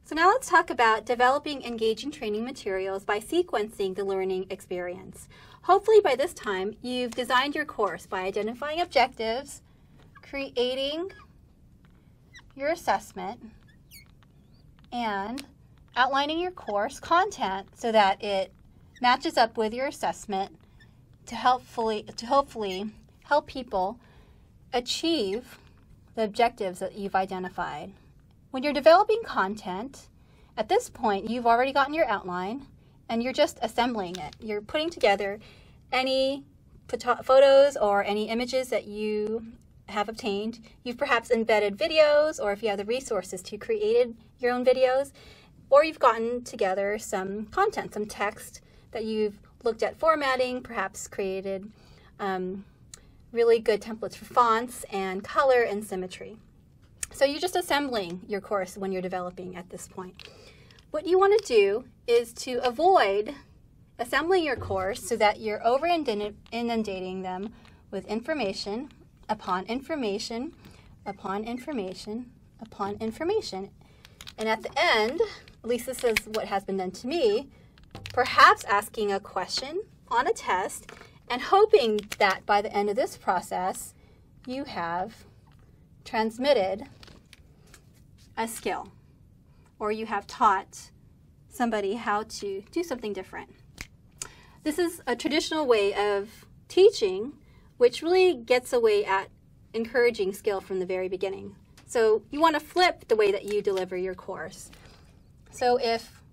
So now let's talk about developing engaging training materials by sequencing the learning experience. Hopefully by this time you've designed your course by identifying objectives, creating your assessment, and outlining your course content so that it matches up with your assessment to hopefully help people achieve the objectives that you've identified. When you're developing content, at this point you've already gotten your outline and you're just assembling it. You're putting together any photos or any images that you have obtained. You've perhaps embedded videos, or if you have the resources to create your own videos, or you've gotten together some content, some text that you've looked at formatting, perhaps created really good templates for fonts and color and symmetry. So you're just assembling your course when you're developing at this point. What you want to do is to avoid assembling your course so that you're over-inundating them with information upon information upon information upon information. And at the end, at least this is what has been done to me, perhaps asking a question on a test and hoping that by the end of this process, you have transmitted a skill, or you have taught somebody how to do something different. This is a traditional way of teaching, which really gets away at encouraging skill from the very beginning. So you want to flip the way that you deliver your course. So if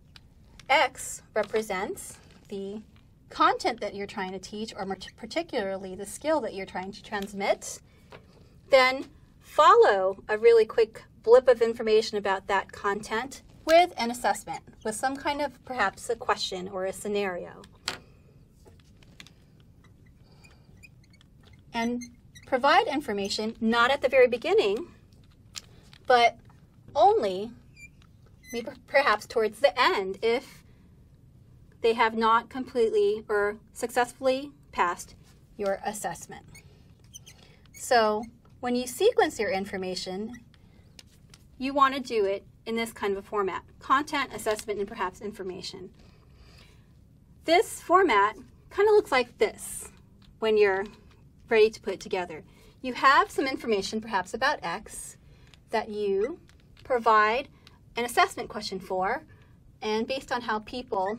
X represents the content that you're trying to teach, or particularly the skill that you're trying to transmit, then follow a really quick blip of information about that content with an assessment, with some kind of perhaps a question or a scenario. And provide information not at the very beginning, but only maybe perhaps towards the end if they have not completely or successfully passed your assessment. So when you sequence your information, you want to do it in this kind of a format: content, assessment, and perhaps information. This format kind of looks like this when you're ready to put it together. You have some information perhaps about X that you provide an assessment question for, and based on how people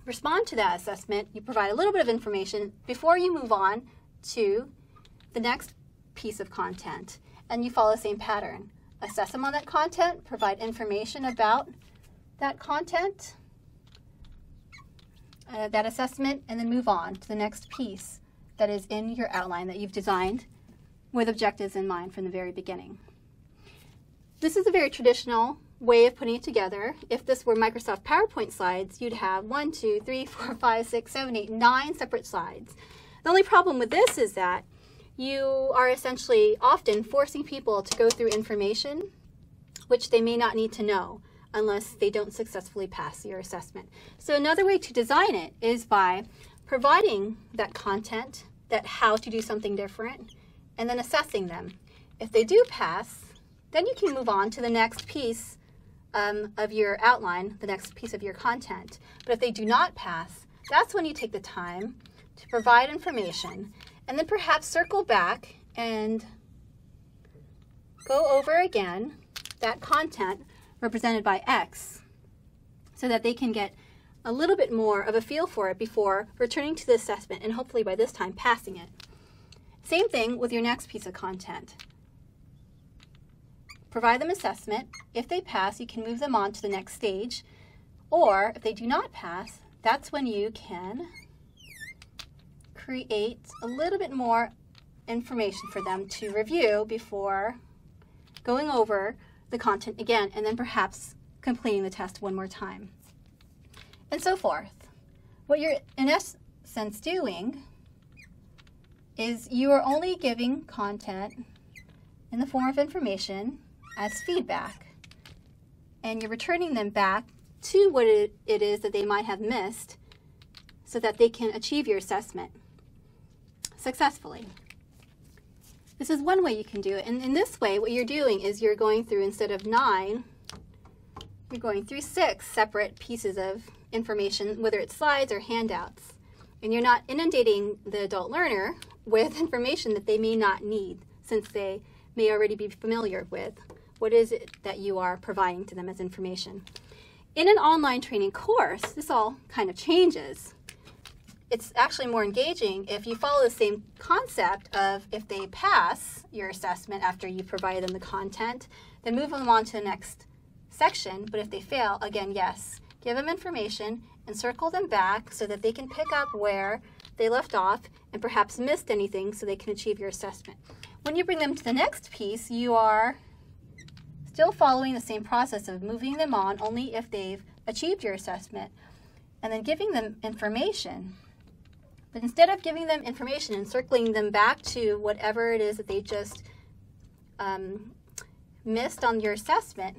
respond to that assessment, you provide a little bit of information before you move on to the next piece of content, and you follow the same pattern. Assess them on that content, provide information about that content, that assessment, and then move on to the next piece that is in your outline that you've designed with objectives in mind from the very beginning. This is a very traditional way of putting it together. If this were Microsoft PowerPoint slides, you'd have 1, 2, 3, 4, 5, 6, 7, 8, 9 separate slides. The only problem with this is that you are essentially often forcing people to go through information which they may not need to know unless they don't successfully pass your assessment. So another way to design it is by providing that content, that how to do something different, and then assessing them. If they do pass, then you can move on to the next piece of your outline, the next piece of your content. But if they do not pass, that's when you take the time to provide information and then perhaps circle back and go over again that content represented by X so that they can get a little bit more of a feel for it before returning to the assessment and hopefully by this time passing it. Same thing with your next piece of content. Provide them assessment. If they pass, you can move them on to the next stage. Or if they do not pass, that's when you can create a little bit more information for them to review before going over the content again and then perhaps completing the test one more time, and so forth. What you're in essence doing is you are only giving content in the form of information as feedback, and you're returning them back to what it is that they might have missed so that they can achieve your assessment successfully. This is one way you can do it, and in this way what you're doing is you're going through, instead of 9, you're going through 6 separate pieces of information, whether it's slides or handouts, and you're not inundating the adult learner with information that they may not need, since they may already be familiar with what is it that you are providing to them as information. In an online training course, this all kind of changes. It's actually more engaging if you follow the same concept of, if they pass your assessment after you provide them the content, then move them on to the next section. But if they fail, again, yes, give them information and circle them back so that they can pick up where they left off and perhaps missed anything so they can achieve your assessment. When you bring them to the next piece, you are still following the same process of moving them on only if they've achieved your assessment, and then giving them information. But instead of giving them information and circling them back to whatever it is that they just missed on your assessment,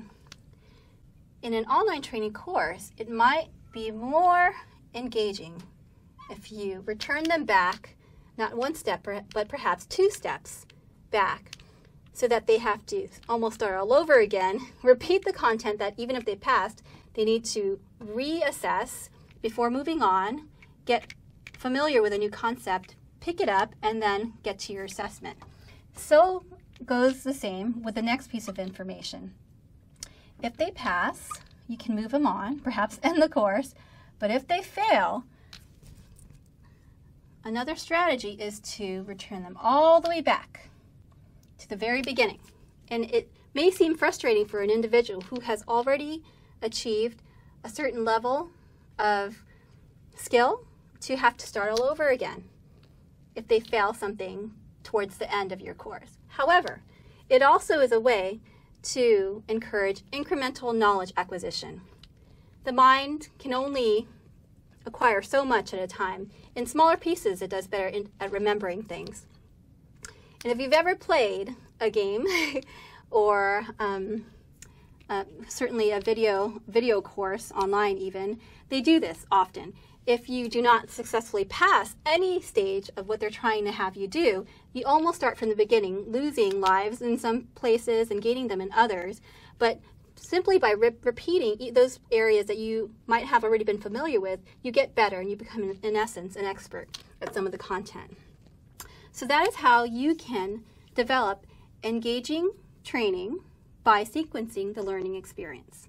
in an online training course, it might be more engaging if you return them back, not 1 step, but perhaps 2 steps back, so that they have to almost start all over again, repeat the content that even if they passed, they need to reassess before moving on, get familiar with a new concept, pick it up, and then get to your assessment. So goes the same with the next piece of information. If they pass, you can move them on, perhaps end the course, but if they fail, another strategy is to return them all the way back to the very beginning. And it may seem frustrating for an individual who has already achieved a certain level of skill to have to start all over again if they fail something towards the end of your course. However, it also is a way to encourage incremental knowledge acquisition. The mind can only acquire so much at a time. In smaller pieces, it does better at remembering things. And if you've ever played a game or certainly a video course online even, they do this often. If you do not successfully pass any stage of what they're trying to have you do, you almost start from the beginning, losing lives in some places and gaining them in others. But simply by repeating those areas that you might have already been familiar with, you get better and you become, in essence, an expert at some of the content. So that is how you can develop engaging training by sequencing the learning experience.